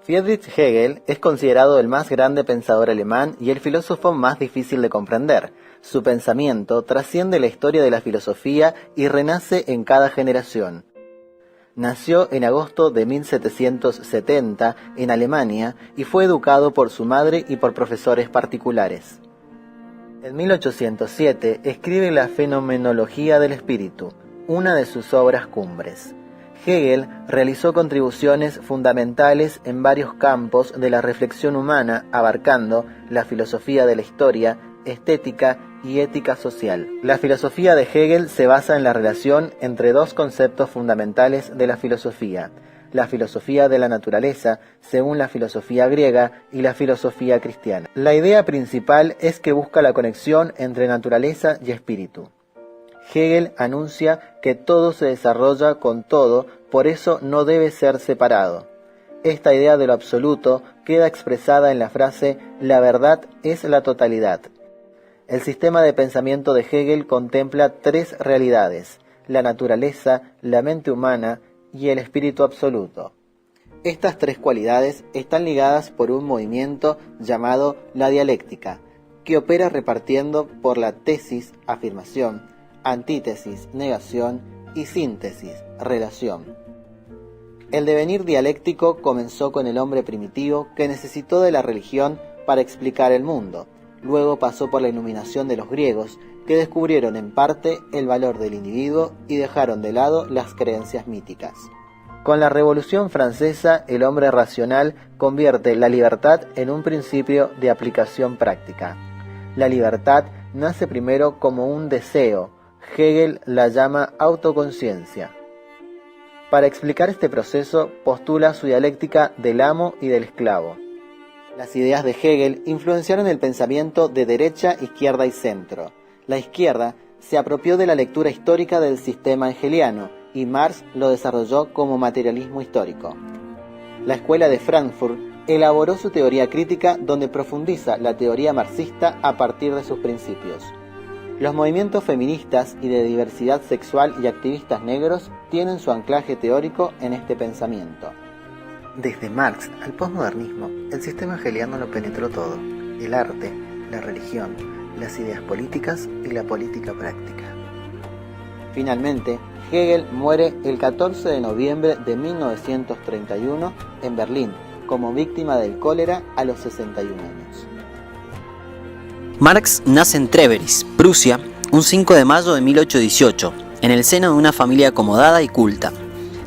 Friedrich Hegel es considerado el más grande pensador alemán y el filósofo más difícil de comprender. Su pensamiento trasciende la historia de la filosofía y renace en cada generación. Nació en agosto de 1770 en Alemania y fue educado por su madre y por profesores particulares. En 1807 escribe la Fenomenología del Espíritu, una de sus obras cumbres. Hegel realizó contribuciones fundamentales en varios campos de la reflexión humana, abarcando la filosofía de la historia, estética y ética social. La filosofía de Hegel se basa en la relación entre dos conceptos fundamentales de la filosofía de la naturaleza, según la filosofía griega, y la filosofía cristiana. La idea principal es que busca la conexión entre naturaleza y espíritu. Hegel anuncia que todo se desarrolla con todo, por eso no debe ser separado. Esta idea de lo absoluto queda expresada en la frase «La verdad es la totalidad». El sistema de pensamiento de Hegel contempla tres realidades: la naturaleza, la mente humana y el espíritu absoluto. Estas tres cualidades están ligadas por un movimiento llamado la dialéctica, que opera repartiendo por la tesis, afirmación, antítesis, negación y síntesis, relación. El devenir dialéctico comenzó con el hombre primitivo que necesitó de la religión para explicar el mundo. Luego pasó por la iluminación de los griegos, que descubrieron en parte el valor del individuo y dejaron de lado las creencias míticas. Con la Revolución Francesa, el hombre racional convierte la libertad en un principio de aplicación práctica. La libertad nace primero como un deseo. Hegel la llama autoconciencia. Para explicar este proceso, postula su dialéctica del amo y del esclavo. Las ideas de Hegel influenciaron el pensamiento de derecha, izquierda y centro. La izquierda se apropió de la lectura histórica del sistema hegeliano y Marx lo desarrolló como materialismo histórico. La escuela de Frankfurt elaboró su teoría crítica, donde profundiza la teoría marxista a partir de sus principios. Los movimientos feministas y de diversidad sexual y activistas negros tienen su anclaje teórico en este pensamiento. Desde Marx al posmodernismo, el sistema hegeliano lo penetró todo: el arte, la religión, las ideas políticas y la política práctica. Finalmente, Hegel muere el 14 de noviembre de 1931 en Berlín, como víctima del cólera a los 61 años. Marx nace en Treveris, Prusia, un 5 de mayo de 1818, en el seno de una familia acomodada y culta.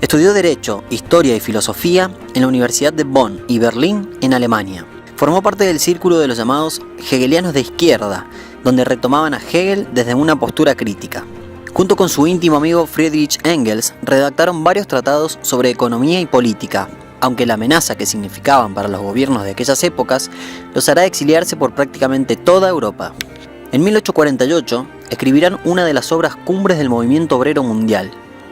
Estudió Derecho, Historia y Filosofía en la Universidad de Bonn y Berlín, en Alemania. Formó parte del círculo de los llamados hegelianos de izquierda, donde retomaban a Hegel desde una postura crítica. Junto con su íntimo amigo Friedrich Engels, redactaron varios tratados sobre economía y política, aunque la amenaza que significaban para los gobiernos de aquellas épocas los hará exiliarse por prácticamente toda Europa. En 1848 escribirán una de las obras cumbres del movimiento obrero mundial,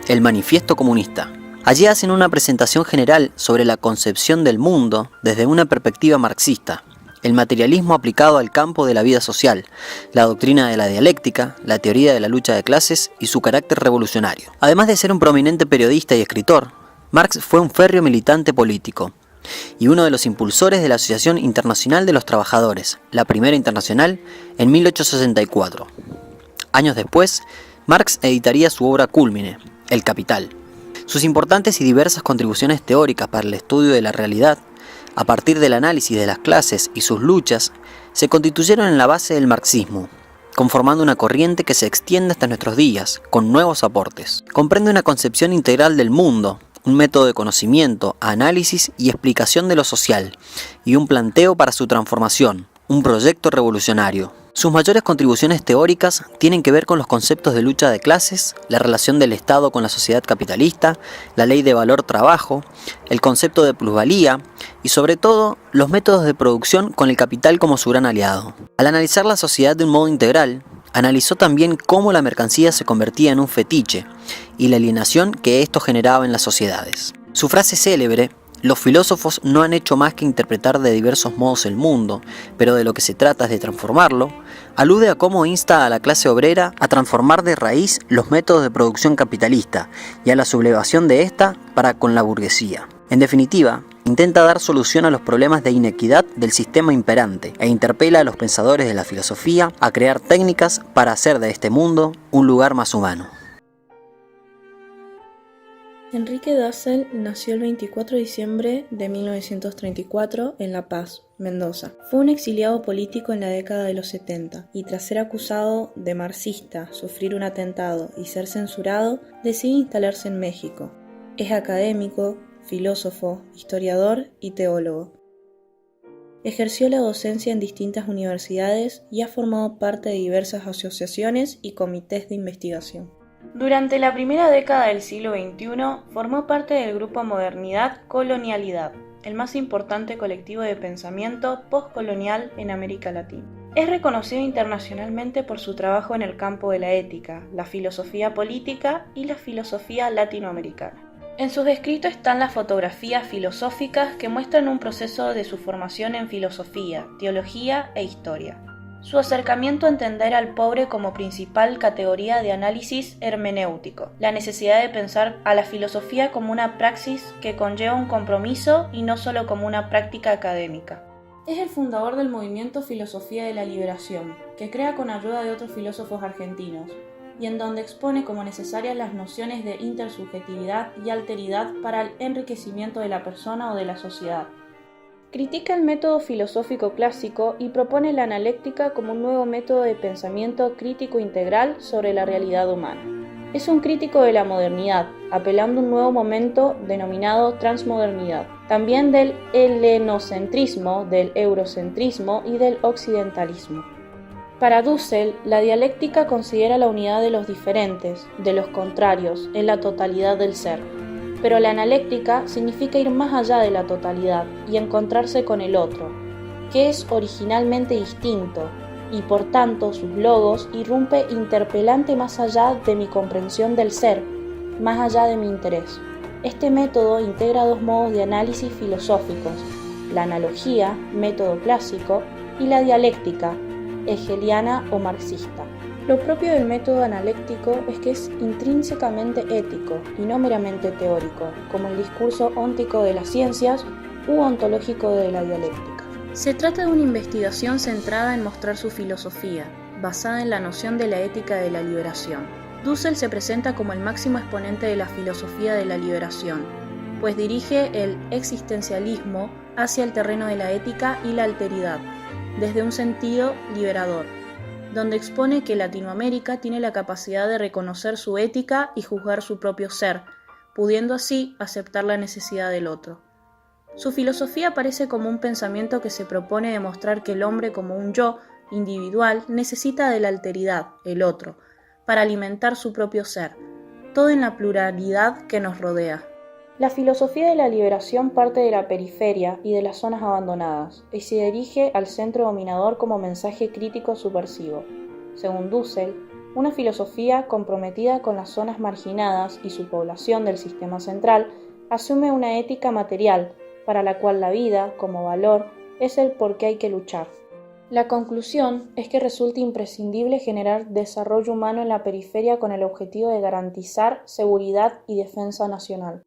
el Manifiesto Comunista. Allí hacen una presentación general sobre la concepción del mundo desde una perspectiva marxista, el materialismo aplicado al campo de la vida social, la doctrina de la dialéctica, la teoría de la lucha de clases y su carácter revolucionario. Además de ser un prominente periodista y escritor, Marx fue un férreo militante político y uno de los impulsores de la Asociación Internacional de los Trabajadores, la primera internacional, en 1864. Años después, Marx editaría su obra cúlmine, El Capital. Sus importantes y diversas contribuciones teóricas para el estudio de la realidad, a partir del análisis de las clases y sus luchas, se constituyeron en la base del marxismo, conformando una corriente que se extiende hasta nuestros días, con nuevos aportes. Comprende una concepción integral del mundo, un método de conocimiento, análisis y explicación de lo social, y un planteo para su transformación, un proyecto revolucionario. Sus mayores contribuciones teóricas tienen que ver con los conceptos de lucha de clases, la relación del Estado con la sociedad capitalista, la ley de valor-trabajo, el concepto de plusvalía y, sobre todo, los métodos de producción con el capital como su gran aliado. Al analizar la sociedad de un modo integral, analizó también cómo la mercancía se convertía en un fetiche y la alienación que esto generaba en las sociedades. Su frase célebre: los filósofos no han hecho más que interpretar de diversos modos el mundo, pero de lo que se trata es de transformarlo, alude a cómo insta a la clase obrera a transformar de raíz los métodos de producción capitalista y a la sublevación de ésta para con la burguesía. En definitiva, intenta dar solución a los problemas de inequidad del sistema imperante e interpela a los pensadores de la filosofía a crear técnicas para hacer de este mundo un lugar más humano. Enrique Dussel nació el 24 de diciembre de 1934 en La Paz, Mendoza. Fue un exiliado político en la década de los 70 y tras ser acusado de marxista, sufrir un atentado y ser censurado, decide instalarse en México. Es académico, filósofo, historiador y teólogo. Ejerció la docencia en distintas universidades y ha formado parte de diversas asociaciones y comités de investigación. Durante la primera década del siglo XXI, formó parte del grupo Modernidad-Colonialidad, el más importante colectivo de pensamiento postcolonial en América Latina. Es reconocido internacionalmente por su trabajo en el campo de la ética, la filosofía política y la filosofía latinoamericana. En sus escritos están las fotografías filosóficas que muestran un proceso de su formación en filosofía, teología e historia. Su acercamiento a entender al pobre como principal categoría de análisis hermenéutico, la necesidad de pensar a la filosofía como una praxis que conlleva un compromiso y no solo como una práctica académica. Es el fundador del movimiento Filosofía de la Liberación, que crea con ayuda de otros filósofos argentinos, y en donde expone como necesarias las nociones de intersubjetividad y alteridad para el enriquecimiento de la persona o de la sociedad. Critica el método filosófico clásico y propone la analéctica como un nuevo método de pensamiento crítico integral sobre la realidad humana. Es un crítico de la modernidad, apelando a un nuevo momento denominado transmodernidad, también del helenocentrismo, del eurocentrismo y del occidentalismo. Para Dussel, la dialéctica considera la unidad de los diferentes, de los contrarios, en la totalidad del ser. Pero la analéctica significa ir más allá de la totalidad y encontrarse con el otro, que es originalmente distinto, y por tanto sus logos irrumpe interpelante más allá de mi comprensión del ser, más allá de mi interés. Este método integra dos modos de análisis filosóficos, la analogía, método clásico, y la dialéctica, hegeliana o marxista. Lo propio del método analéctico es que es intrínsecamente ético y no meramente teórico, como el discurso óntico de las ciencias u ontológico de la dialéctica. Se trata de una investigación centrada en mostrar su filosofía, basada en la noción de la ética de la liberación. Dussel se presenta como el máximo exponente de la filosofía de la liberación, pues dirige el existencialismo hacia el terreno de la ética y la alteridad, desde un sentido liberador, donde expone que Latinoamérica tiene la capacidad de reconocer su ética y juzgar su propio ser, pudiendo así aceptar la necesidad del otro. Su filosofía aparece como un pensamiento que se propone demostrar que el hombre como un yo individual necesita de la alteridad, el otro, para alimentar su propio ser, todo en la pluralidad que nos rodea. La filosofía de la liberación parte de la periferia y de las zonas abandonadas, y se dirige al centro dominador como mensaje crítico subversivo. Según Dussel, una filosofía comprometida con las zonas marginadas y su población del sistema central asume una ética material, para la cual la vida, como valor, es el por qué hay que luchar. La conclusión es que resulta imprescindible generar desarrollo humano en la periferia con el objetivo de garantizar seguridad y defensa nacional.